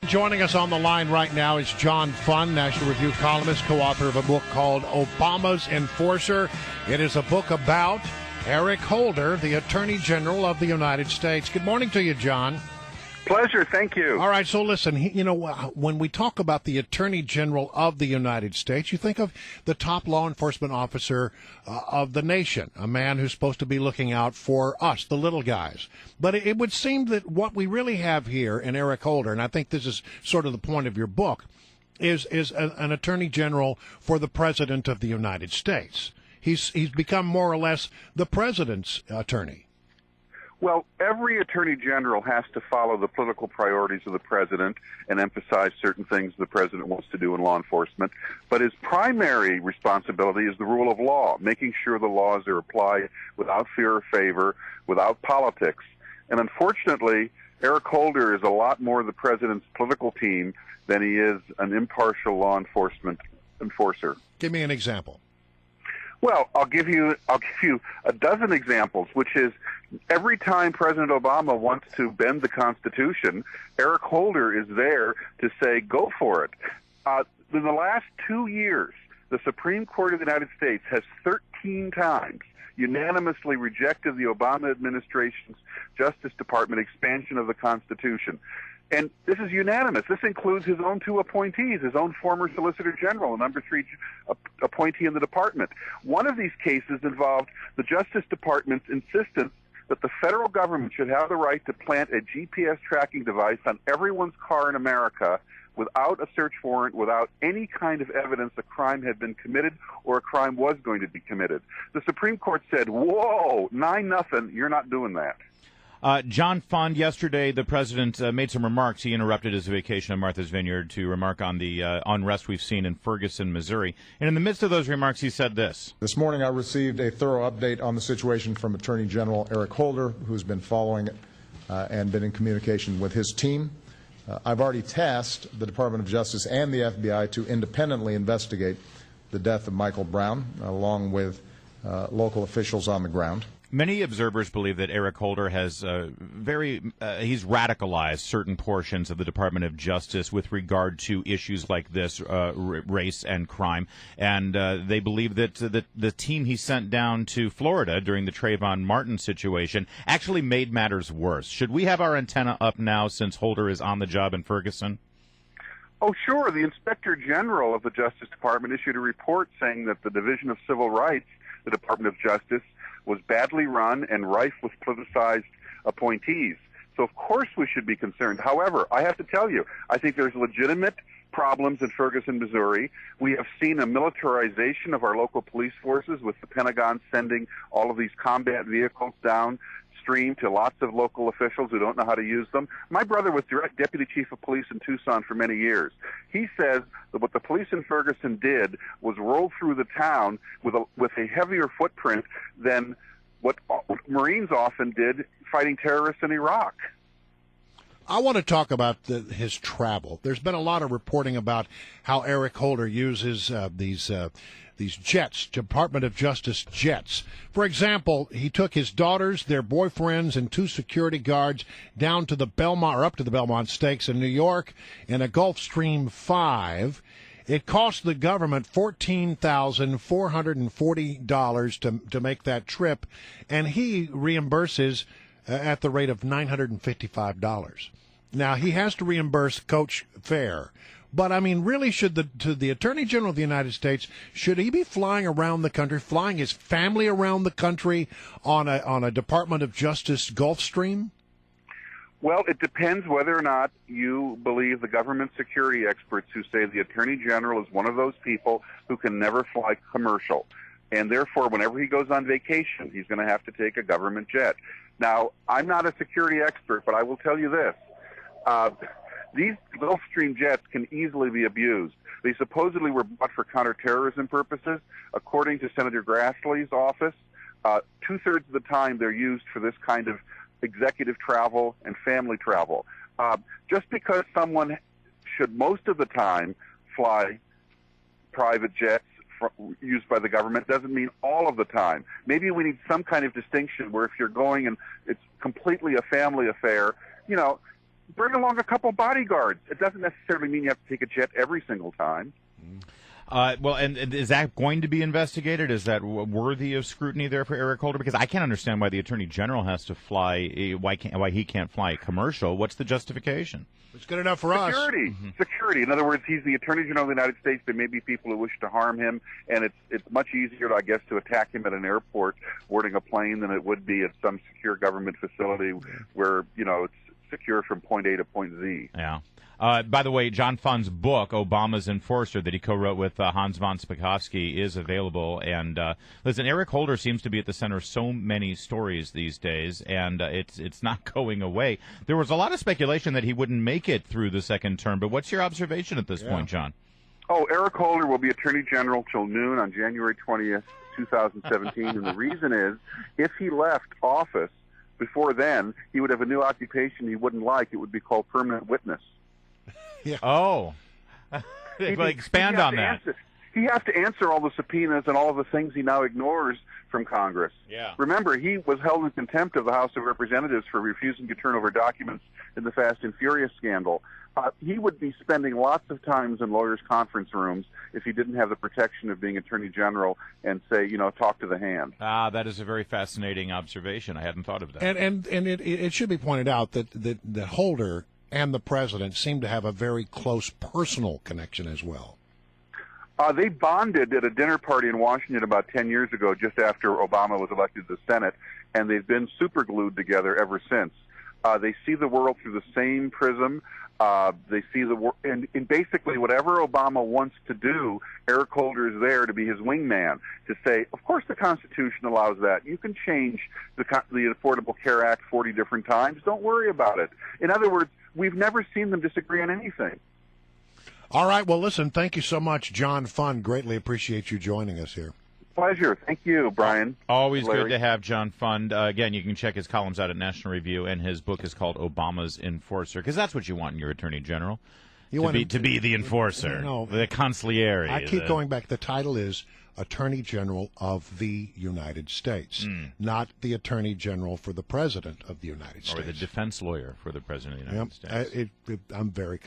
Joining us on the line right now is John Fund, National Review columnist, co-author of a book called Obama's Enforcer. It is a book about Eric Holder, the Attorney General of the United States. Good morning to you, John. Pleasure, thank you. All right, so listen, when we talk about the Attorney General of the United States, you think of the top law enforcement officer of the nation, a man who's supposed to be looking out for us, the little guys. But it would seem that what we really have here in Eric Holder, and I think this is sort of the point of your book, is an Attorney General for the President of the United States. He's become more or less the President's attorney. Well, every attorney general has to follow the political priorities of the president and emphasize certain things the president wants to do in law enforcement. But his primary responsibility is the rule of law, making sure the laws are applied without fear or favor, without politics. And unfortunately, Eric Holder is a lot more the president's political team than he is an impartial law enforcement enforcer. Give me an example. Well, I'll give you a dozen examples, which is every time President Obama wants to bend the Constitution, Eric Holder is there to say, go for it. In the last 2 years, the Supreme Court of the United States has 13 times unanimously rejected the Obama administration's Justice Department expansion of the Constitution. And this is unanimous. This includes his own two appointees, his own former Solicitor General, and number 3 appointee in the department. One of these cases involved the Justice Department's insistence that the federal government should have the right to plant a GPS tracking device on everyone's car in America without a search warrant, without any kind of evidence a crime had been committed or a crime was going to be committed. The Supreme Court said, whoa, 9-0, you're not doing that. John Fund, yesterday the president made some remarks. He interrupted his vacation in Martha's Vineyard to remark on the unrest we've seen in Ferguson, Missouri. And in the midst of those remarks, he said this. This morning I received a thorough update on the situation from Attorney General Eric Holder, who's been following it and been in communication with his team. I've already tasked the Department of Justice and the FBI to independently investigate the death of Michael Brown, along with local officials on the ground. Many observers believe that Eric Holder has he's radicalized certain portions of the Department of Justice with regard to issues like this, race and crime. And they believe that the team he sent down to Florida during the Trayvon Martin situation actually made matters worse. Should we have our antenna up now since Holder is on the job in Ferguson? Oh, sure. The Inspector General of the Justice Department issued a report saying that the Division of Civil Rights, the Department of Justice, was badly run and rife with politicized appointees. So, of course, we should be concerned. However, I have to tell you, I think there's legitimate problems in Ferguson, Missouri. We have seen a militarization of our local police forces, with the Pentagon sending all of these combat vehicles downstream to lots of local officials who don't know how to use them. My brother was direct deputy chief of police in Tucson for many years. He says that what the police in Ferguson did was roll through the town with a heavier footprint than what Marines often did fighting terrorists in Iraq. I want to talk about his travel. There's been a lot of reporting about how Eric Holder uses these jets, Department of Justice jets. For example, he took his daughters, their boyfriends, and 2 security guards down to the up to the Belmont Stakes in New York in a Gulfstream 5. It cost the government $14,440 to make that trip, and he reimburses at the rate of $955. Now, he has to reimburse coach fare. But, I mean, really, should the Attorney General of the United States, should he be flying around the country, flying his family around the country on a Department of Justice Gulfstream? Well, it depends whether or not you believe the government security experts who say the Attorney General is one of those people who can never fly commercial. And therefore, whenever he goes on vacation, he's going to have to take a government jet. Now, I'm not a security expert, but I will tell you this. These Gulfstream jets can easily be abused. They supposedly were bought for counterterrorism purposes. According to Senator Grassley's office, 2/3 of the time they're used for this kind of executive travel and family travel. Just because someone should most of the time fly private jets used by the government doesn't mean all of the time. Maybe we need some kind of distinction where if you're going and it's completely a family affair, bring along a couple bodyguards. It doesn't necessarily mean you have to take a jet every single time. Well, and is that going to be investigated? Is that worthy of scrutiny there for Eric Holder? Because I can't understand why the Attorney General has to fly. Why he can't fly commercial? What's the justification? It's good enough for us. Security. In other words, he's the Attorney General of the United States. There may be people who wish to harm him, and it's much easier, I guess, to attack him at an airport boarding a plane than it would be at some secure government facility where, it's secure from point A to point Z. Yeah. By the way, John Funn's book, Obama's Enforcer, that he co-wrote with Hans von Spakovsky, is available. And listen, Eric Holder seems to be at the center of so many stories these days, and it's not going away. There was a lot of speculation that he wouldn't make it through the second term, but what's your observation at this point, John? Oh, Eric Holder will be Attorney General till noon on January 20th, 2017, and the reason is if he left office before then, he would have a new occupation he wouldn't like. It would be called permanent witness. Yeah. Oh, expand on that. He has to answer all the subpoenas and all of the things he now ignores from Congress. Yeah. Remember, he was held in contempt of the House of Representatives for refusing to turn over documents in the Fast and Furious scandal. He would be spending lots of times in lawyers' conference rooms if he didn't have the protection of being Attorney General and say, talk to the hand. That is a very fascinating observation. I hadn't thought of that. And it should be pointed out that Holder and the president seem to have a very close personal connection as well. They bonded at a dinner party in Washington about 10 years ago, just after Obama was elected to the Senate, and they've been superglued together ever since. They see the world through the same prism. They see the world, and basically whatever Obama wants to do, Eric Holder is there to be his wingman, to say, of course the Constitution allows that. You can change the Affordable Care Act 40 different times. Don't worry about it. In other words, we've never seen them disagree on anything. All right. Well, listen, thank you so much, John Funn. Greatly appreciate you joining us here. Pleasure. Thank you, Brian. Always Larry. good to have John Funn. Again, you can check his columns out at National Review, and his book is called Obama's Enforcer, because that's what you want in your Attorney General, to be the enforcer, the consigliere. I keep going back. The title is Attorney General of the United States, not the Attorney General for the President of the United States. Or the defense lawyer for the President of the United States. I'm very